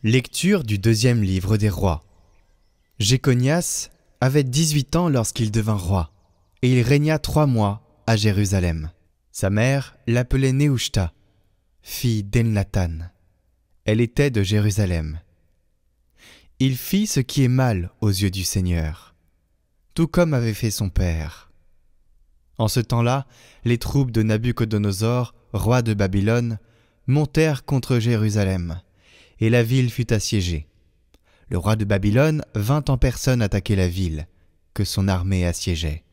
Lecture du deuxième livre des rois. Jéconias avait 18 ans lorsqu'il devint roi, et il régna 3 mois à Jérusalem. Sa mère l'appelait Nehushta, fille d'Elnathan. Elle était de Jérusalem. Il fit ce qui est mal aux yeux du Seigneur, tout comme avait fait son père. En ce temps-là, les troupes de Nabuchodonosor, roi de Babylone, montèrent contre Jérusalem, et la ville fut assiégée. Le roi de Babylone vint en personne attaquer la ville, que son armée assiégeait.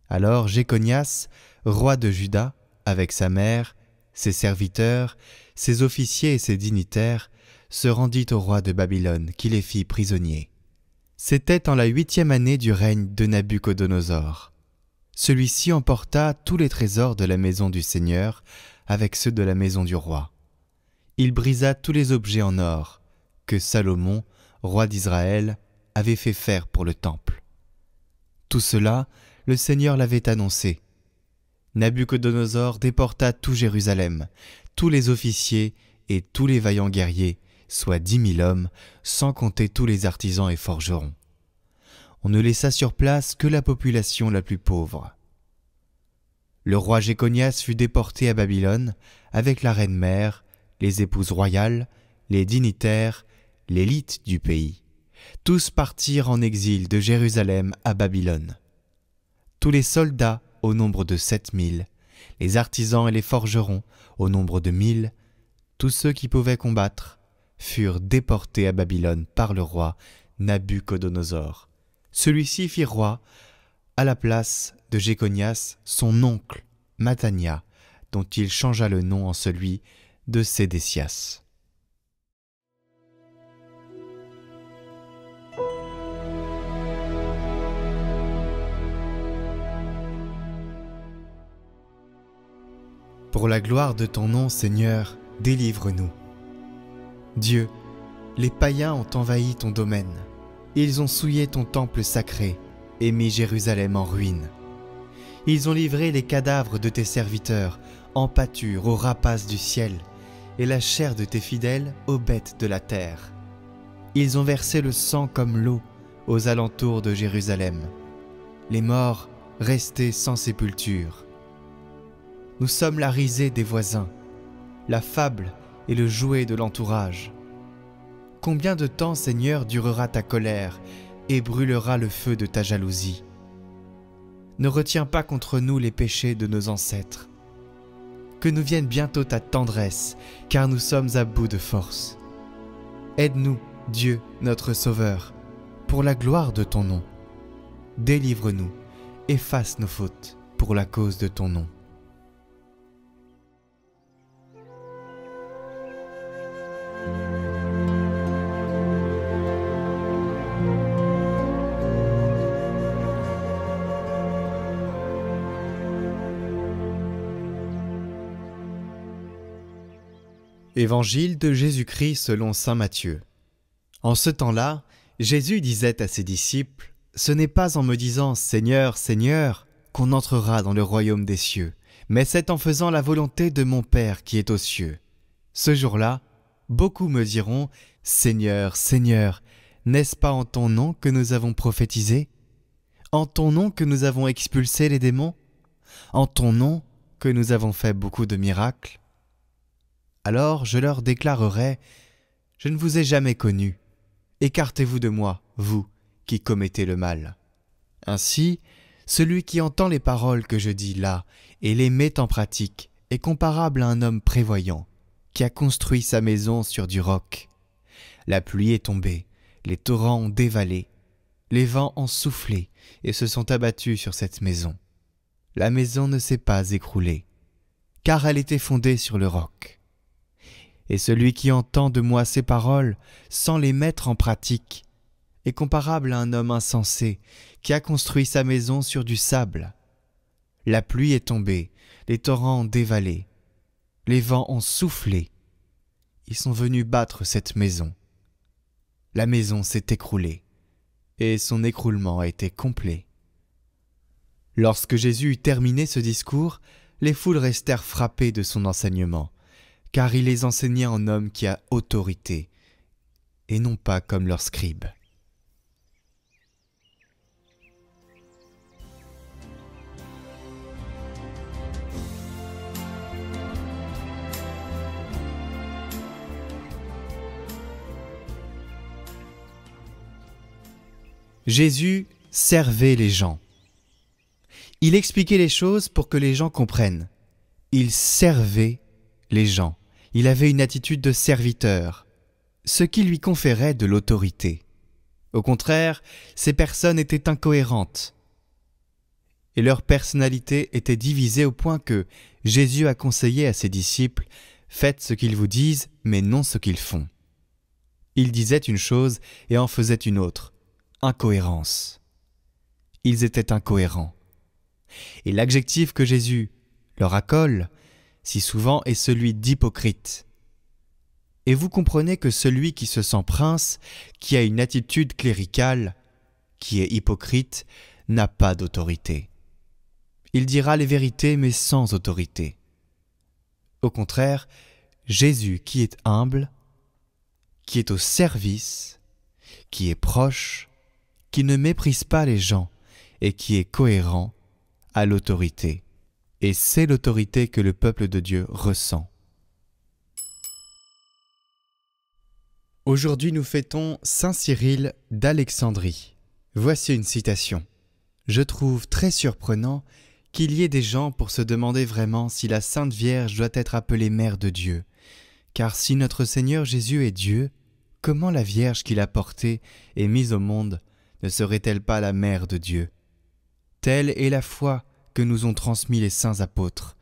Alors Jéconias, roi de Juda, avec sa mère, ses serviteurs, ses officiers et ses dignitaires, se rendit au roi de Babylone, qui les fit prisonniers. C'était en la 8e année du règne de Nabuchodonosor. Celui-ci emporta tous les trésors de la maison du Seigneur avec ceux de la maison du roi. Il brisa tous les objets en or que Salomon, roi d'Israël, avait fait faire pour le temple. Tout cela, le Seigneur l'avait annoncé. Nabuchodonosor déporta tout Jérusalem, tous les officiers et tous les vaillants guerriers, soit 10 000 hommes, sans compter tous les artisans et forgerons. On ne laissa sur place que la population la plus pauvre. Le roi Jéconias fut déporté à Babylone avec la reine-mère, les épouses royales, les dignitaires, l'élite du pays. Tous partirent en exil de Jérusalem à Babylone. Tous les soldats, au nombre de 7 000, les artisans et les forgerons, au nombre de 1 000, tous ceux qui pouvaient combattre, furent déportés à Babylone par le roi Nabuchodonosor. Celui-ci fit roi à la place de Jéconias, son oncle, Mathania, dont il changea le nom en celui de Sédécias. Pour la gloire de ton nom, Seigneur, délivre-nous. Dieu, les païens ont envahi ton domaine. Ils ont souillé ton temple sacré et mis Jérusalem en ruine. Ils ont livré les cadavres de tes serviteurs en pâture aux rapaces du ciel et la chair de tes fidèles aux bêtes de la terre. Ils ont versé le sang comme l'eau aux alentours de Jérusalem, les morts restés sans sépulture. Nous sommes la risée des voisins, la fable et le jouet de l'entourage. Combien de temps, Seigneur, durera ta colère et brûlera le feu de ta jalousie? Ne retiens pas contre nous les péchés de nos ancêtres. Que nous vienne bientôt ta tendresse, car nous sommes à bout de force. Aide-nous, Dieu, notre Sauveur, pour la gloire de ton nom. Délivre-nous, efface nos fautes pour la cause de ton nom. Évangile de Jésus-Christ selon saint Matthieu. En ce temps-là, Jésus disait à ses disciples, « Ce n'est pas en me disant « Seigneur, Seigneur » qu'on entrera dans le royaume des cieux, mais c'est en faisant la volonté de mon Père qui est aux cieux. Ce jour-là, beaucoup me diront, « Seigneur, Seigneur, n'est-ce pas en ton nom que nous avons prophétisé? En ton nom que nous avons expulsé les démons? En ton nom que nous avons fait beaucoup de miracles? » Alors je leur déclarerai, « Je ne vous ai jamais connus. Écartez-vous de moi, vous qui commettez le mal. » Ainsi, celui qui entend les paroles que je dis là et les met en pratique est comparable à un homme prévoyant qui a construit sa maison sur du roc. La pluie est tombée, les torrents ont dévalé, les vents ont soufflé et se sont abattus sur cette maison. La maison ne s'est pas écroulée, car elle était fondée sur le roc. Et celui qui entend de moi ces paroles sans les mettre en pratique est comparable à un homme insensé qui a construit sa maison sur du sable. La pluie est tombée, les torrents ont dévalé, les vents ont soufflé. Ils sont venus battre cette maison. La maison s'est écroulée et son écroulement a été complet. Lorsque Jésus eut terminé ce discours, les foules restèrent frappées de son enseignement, car il les enseignait en homme qui a autorité et non pas comme leurs scribes. Jésus servait les gens. Il expliquait les choses pour que les gens comprennent. Il servait les gens. Il avait une attitude de serviteur, ce qui lui conférait de l'autorité. Au contraire, ces personnes étaient incohérentes et leur personnalité était divisée au point que Jésus a conseillé à ses disciples « Faites ce qu'ils vous disent, mais non ce qu'ils font ». Ils disaient une chose et en faisaient une autre. Incohérence. Ils étaient incohérents. Et l'adjectif que Jésus leur accole si souvent est celui d'hypocrite. Et vous comprenez que celui qui se sent prince, qui a une attitude cléricale, qui est hypocrite, n'a pas d'autorité. Il dira les vérités mais sans autorité. Au contraire, Jésus qui est humble, qui est au service, qui est proche, qui ne méprise pas les gens et qui est cohérent, a l'autorité. Et c'est l'autorité que le peuple de Dieu ressent. Aujourd'hui, nous fêtons Saint Cyril d'Alexandrie. Voici une citation. « Je trouve très surprenant qu'il y ait des gens pour se demander vraiment si la Sainte Vierge doit être appelée Mère de Dieu. Car si notre Seigneur Jésus est Dieu, comment la Vierge qu'il a portée et mise au monde ne serait-elle pas la Mère de Dieu? Telle est la foi que nous ont transmis les saints apôtres,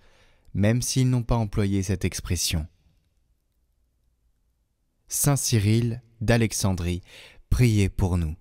même s'ils n'ont pas employé cette expression. » Saint Cyril d'Alexandrie, priez pour nous.